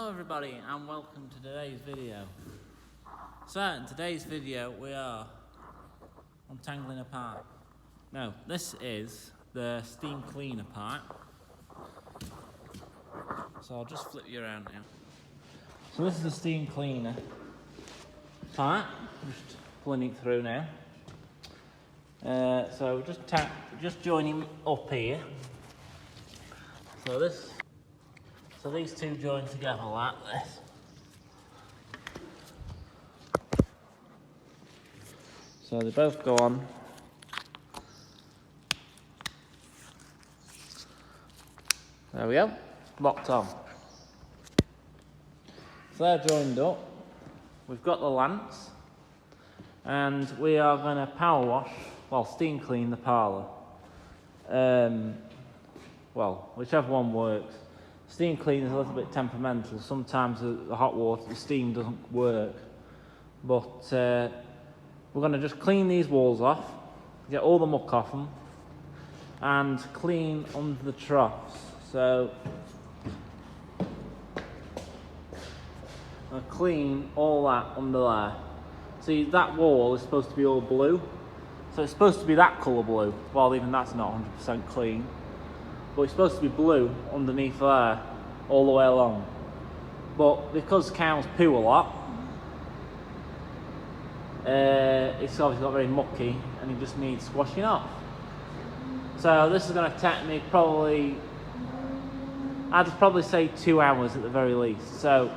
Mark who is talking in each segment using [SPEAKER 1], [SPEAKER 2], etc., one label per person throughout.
[SPEAKER 1] Hello everybody and welcome to today's video. So in today's video we are untangling a part. Now this is the steam cleaner part. So I'll just flip you around now. So this is the steam cleaner part. Just pulling it through now. So just join him up here. So these two join together like this. So they both go on. There we go, locked on. So they're joined up. We've got the lamps, and we are going to power wash, well, steam clean the parlour. Well, whichever one works. Steam clean is a little bit temperamental. Sometimes the hot water, the steam doesn't work. But we're going to just clean these walls off, get all the muck off them, and clean under the troughs. So I'll clean all that under there. See, that wall is supposed to be all blue. So it's supposed to be that colour blue. Well, even that's not 100% clean. But it's supposed to be blue underneath there all the way along. But because cows poo a lot, it's obviously got very mucky and it just needs washing off. So this is going to take me I'd probably say 2 hours at the very least. So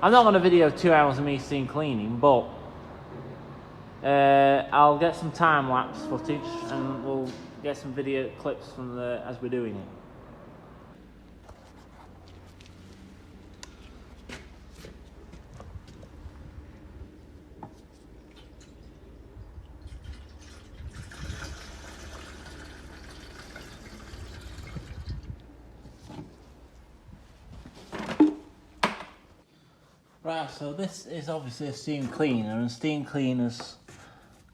[SPEAKER 1] I'm not going to video 2 hours of me steam cleaning, but I'll get some time-lapse footage and we'll get some video clips from as we're doing it. Right, so this is obviously a steam cleaner, and steam cleaners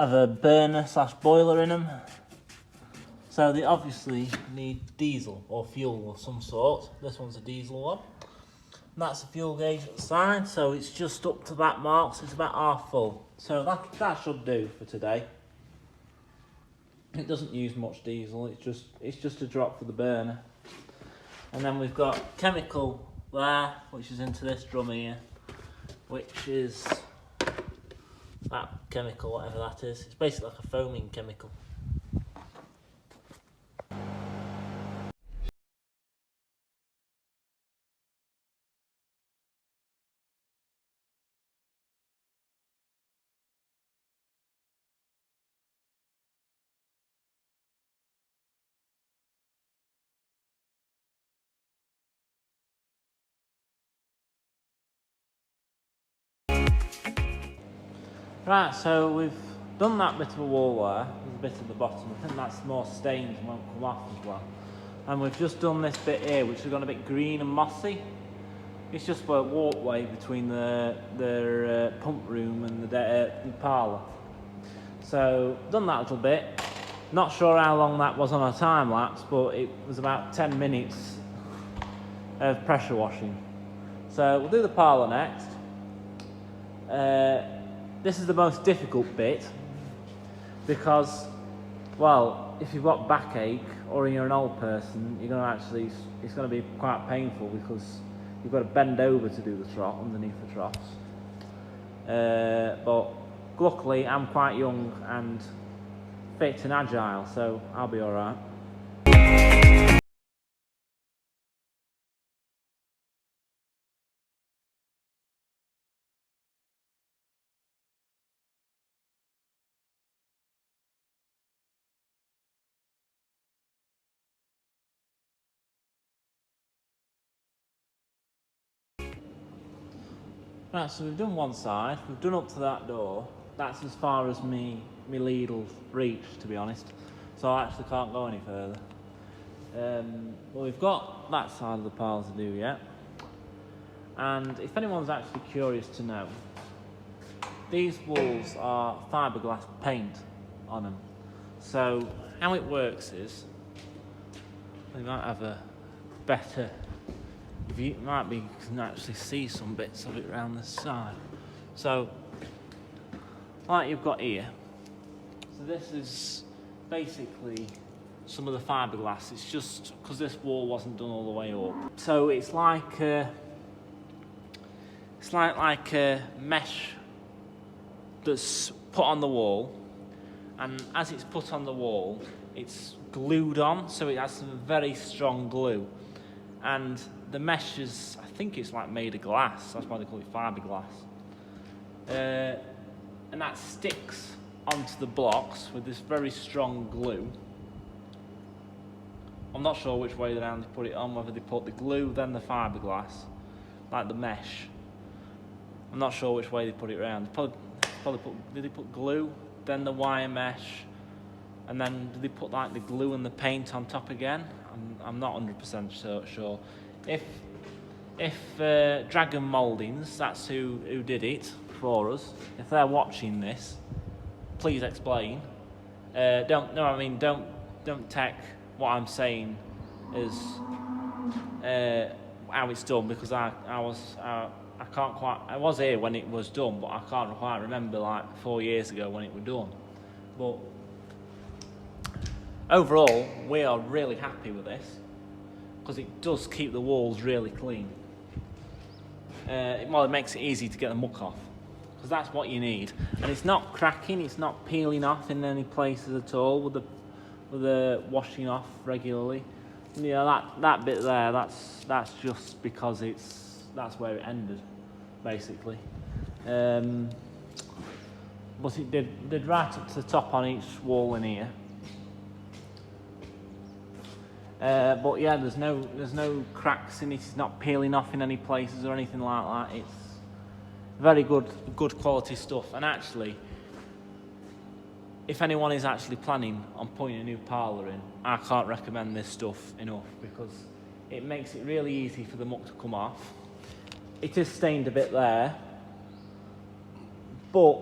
[SPEAKER 1] have a burner / boiler in them. So they obviously need diesel or fuel of some sort. This one's a diesel one. And that's the fuel gauge at the side, so it's just up to that mark, so it's about half full. So that should do for today. It doesn't use much diesel, it's just a drop for the burner. And then we've got chemical there, which is into this drum here, which is that chemical, whatever that is. It's basically like a foaming chemical. Right, so we've done that bit of a wall there, there's a bit at the bottom. I think that's more stains and won't come off as well. And we've just done this bit here, which has gone a bit green and mossy. It's just a walkway between the pump room and the parlour. So, done that little bit. Not sure how long that was on a time lapse, but it was about 10 minutes of pressure washing. So, we'll do the parlour next. This is the most difficult bit because, well, if you've got backache or you're an old person, you're going to it's going to be quite painful because you've got to bend over to do the trough, underneath the troughs. But luckily, I'm quite young and fit and agile, so I'll be all right. Right, so we've done one side, we've done up to that door. That's as far as me lead'll reach, to be honest. So I actually can't go any further. Well, we've got that side of the parlour to do yet. And if anyone's actually curious to know, these walls are fiberglass paint on them. So how it works is, we might have a better you can actually see some bits of it around the side. So, like you've got here. So this is basically some of the fiberglass. It's just because this wall wasn't done all the way up. So it's like a mesh that's put on the wall, and as it's put on the wall, it's glued on, so it has some very strong glue. And the mesh is, I think it's like made of glass, that's why they call it fiberglass. And that sticks onto the blocks with this very strong glue. I'm not sure which way around they put it on, whether they put the glue, then the fiberglass, like the mesh. I'm not sure which way they put it around. Did they put glue, then the wire mesh, and then did they put like the glue and the paint on top again? I'm not 100% sure. If Dragon Mouldings, that's who did it for us, if they're watching this, please explain. Don't take what I'm saying as how it's done, because I was here when it was done, but I can't quite remember like 4 years ago when it was done. But overall, we are really happy with this because it does keep the walls really clean. It makes it easy to get the muck off, because that's what you need. And it's not cracking, it's not peeling off in any places at all with the washing off regularly. You know, that bit there, that's just because that's where it ended, basically. But it did right up to the top on each wall in here. But yeah, there's no cracks in it. It's not peeling off in any places or anything like that. It's very good quality stuff. And actually, if anyone is actually planning on putting a new parlour in, I can't recommend this stuff enough, because it makes it really easy for the muck to come off. It is stained a bit there, but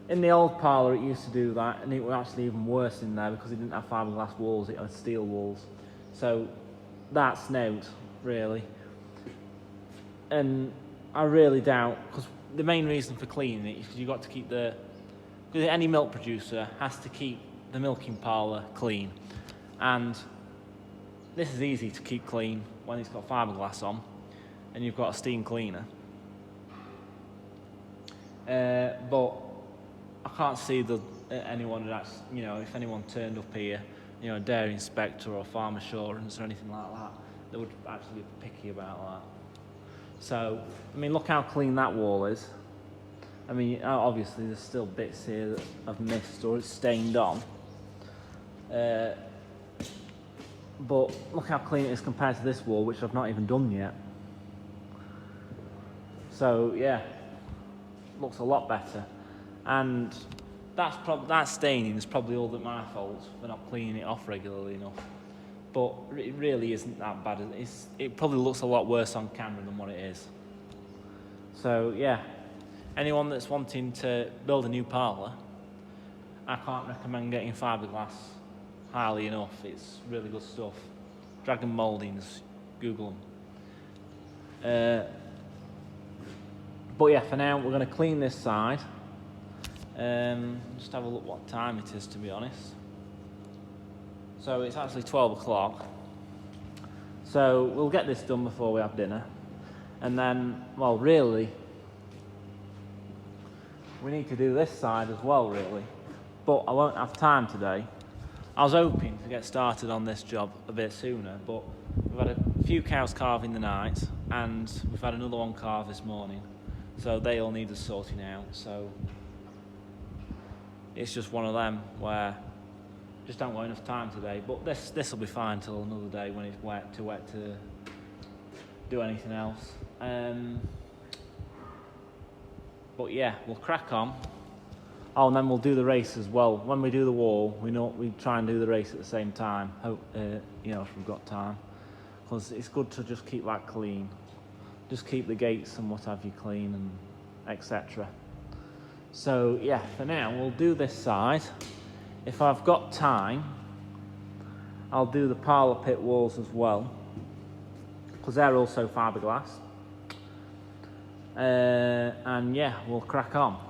[SPEAKER 1] in the old parlour it used to do that, and it was actually even worse in there because it didn't have fiberglass walls, it had steel walls. So that's out, really. And I really doubt, because the main reason for cleaning it is because you've got to keep because any milk producer has to keep the milking parlour clean. And this is easy to keep clean when it's got fiberglass on and you've got a steam cleaner. But I can't see anyone that, if anyone turned up here, a dairy inspector or farm assurance or anything like that, they would actually be picky about that. So, look how clean that wall is. Obviously there's still bits here that have missed or it's stained on. But look how clean it is compared to this wall, which I've not even done yet. So yeah, looks a lot better. And that staining is probably all that my fault for not cleaning it off regularly enough. But it really isn't that bad. It probably looks a lot worse on camera than what it is. So yeah, anyone that's wanting to build a new parlour, I can't recommend getting fiberglass highly enough. It's really good stuff. Dragon Mouldings, Google them. But yeah, for now we're going to clean this side. Just have a look what time it is, to be honest. So it's actually 12 o'clock. So we'll get this done before we have dinner. And then, well, really, we need to do this side as well, really. But I won't have time today. I was hoping to get started on this job a bit sooner, but we've had a few cows calve in the night, and we've had another one calve this morning. So they all need us sorting out. So it's just one of them where just don't got enough time today. But this will be fine till another day when it's too wet to do anything else. But yeah, we'll crack on. Oh, and then we'll do the race as well. When we do the wall, we try and do the race at the same time. Hope if we've got time, because it's good to just keep that clean. Just keep the gates and what have you clean, and etc. So yeah, for now we'll do this side. If I've got time, I'll do the parlour pit walls as well. because they're also fiberglass. And yeah, we'll crack on.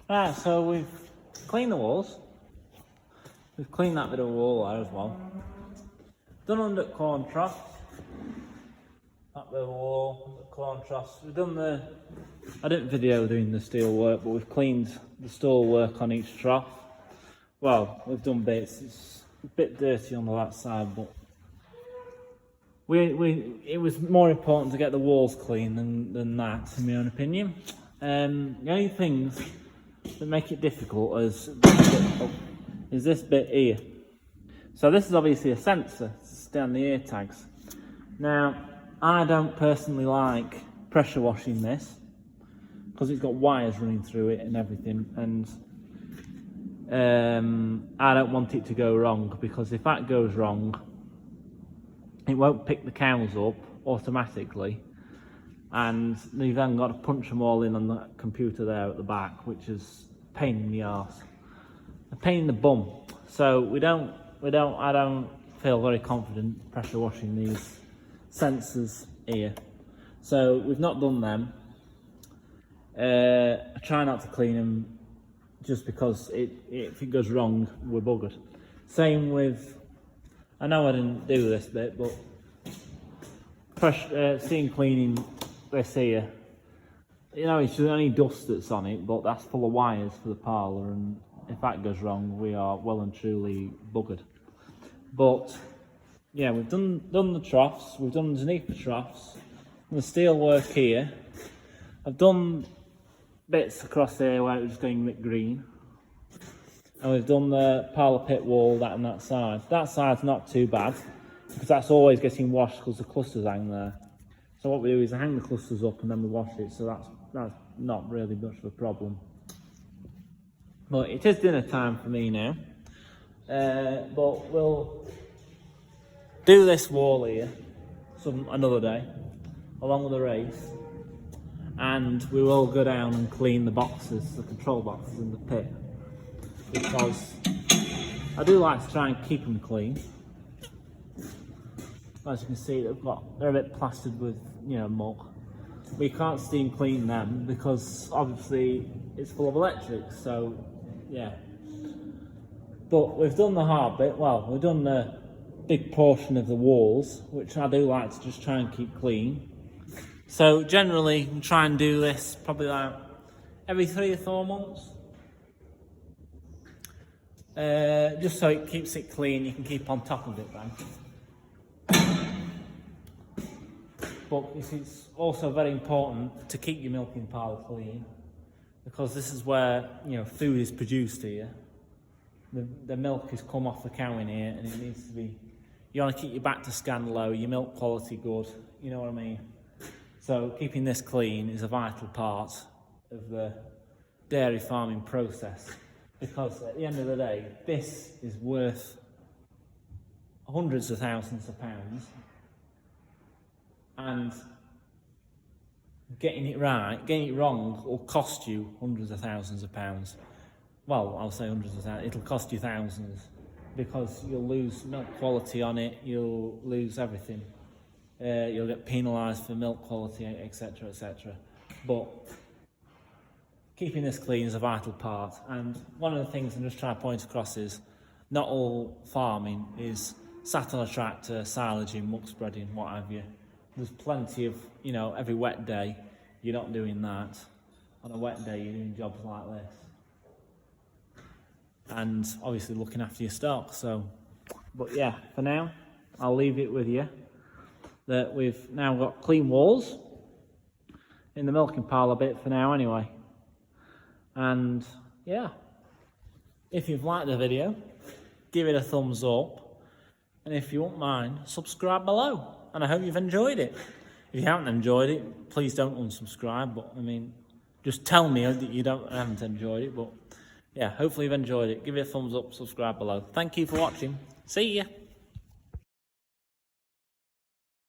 [SPEAKER 1] Right, so we've cleaned the walls. We've cleaned that bit of wall there as well. Done under corn troughs. That bit of wall, the corn troughs. We've done the... I didn't video doing the steel work, but we've cleaned the steel work on each trough. Well, we've done bits. It's a bit dirty on that side, but it was more important to get the walls clean than that, in my own opinion. The only things that make it difficult is this bit here. So this is obviously a sensor to stay on the ear tags. Now, I don't personally like pressure washing this because it's got wires running through it and everything, and I don't want it to go wrong, because if that goes wrong, it won't pick the cows up automatically, and you've then got to punch them all in on the computer there at the back, which is a pain in the arse, a pain in the bum. So I don't feel very confident pressure washing these sensors here. So we've not done them. I try not to clean them just because if it goes wrong, we're buggered. Same with, I know I didn't do this bit, but steam cleaning this here, you know, it's only dust that's on it, but that's full of wires for the parlour, and if that goes wrong, we are well and truly buggered. But yeah, we've done the troughs, we've done underneath the troughs, the steel work here. I've done bits across here where it was going a bit green, and we've done the parlour pit wall, that and that side. That side's not too bad, because that's always getting washed because the clusters hang there. So what we do is I hang the clusters up and then we wash it, so that's not really much of a problem. But it is dinner time for me now, but we'll do this wall here another day, along with the race, and we will go down and clean the boxes, the control boxes in the pit, because I do like to try and keep them clean. As you can see, they're a bit plastered with, you know, muck. We can't steam clean them because obviously it's full of electrics, so yeah. But we've done the hard bit. Well, we've done the big portion of the walls, which I do like to just try and keep clean. So generally, we try and do this probably like every 3 or 4 months. Just so it keeps it clean, you can keep on top of it then. But it's also very important to keep your milking parlour clean, because this is where, you know, food is produced here. The milk has come off the cow in here, and it needs to be, you want to keep your back to scan low, your milk quality good, you know what I mean? So keeping this clean is a vital part of the dairy farming process, because at the end of the day, this is worth hundreds of thousands of pounds, and getting it right, getting it wrong will cost you hundreds of thousands of pounds. Well, I'll say hundreds of thousands, it'll cost you thousands, because you'll lose milk quality on it, you'll lose everything. You'll get penalised for milk quality, etc, etc. But keeping this clean is a vital part, and one of the things I'm just trying to point across is not all farming is sat on a tractor, silaging, muck spreading, what have you. there's plenty of, you know, every wet day, you're not doing that. On a wet day, you're doing jobs like this. And obviously looking after your stock, so. But yeah, for now, I'll leave it with you that we've now got clean walls in the milking parlour bit for now anyway. And yeah, if you've liked the video, give it a thumbs up. And if you won't mind, subscribe below. And I hope you've enjoyed it. If you haven't enjoyed it, please don't unsubscribe. But I mean, just tell me that you haven't enjoyed it. But yeah, hopefully you've enjoyed it. Give it a thumbs up, subscribe below. Thank you for watching. See ya.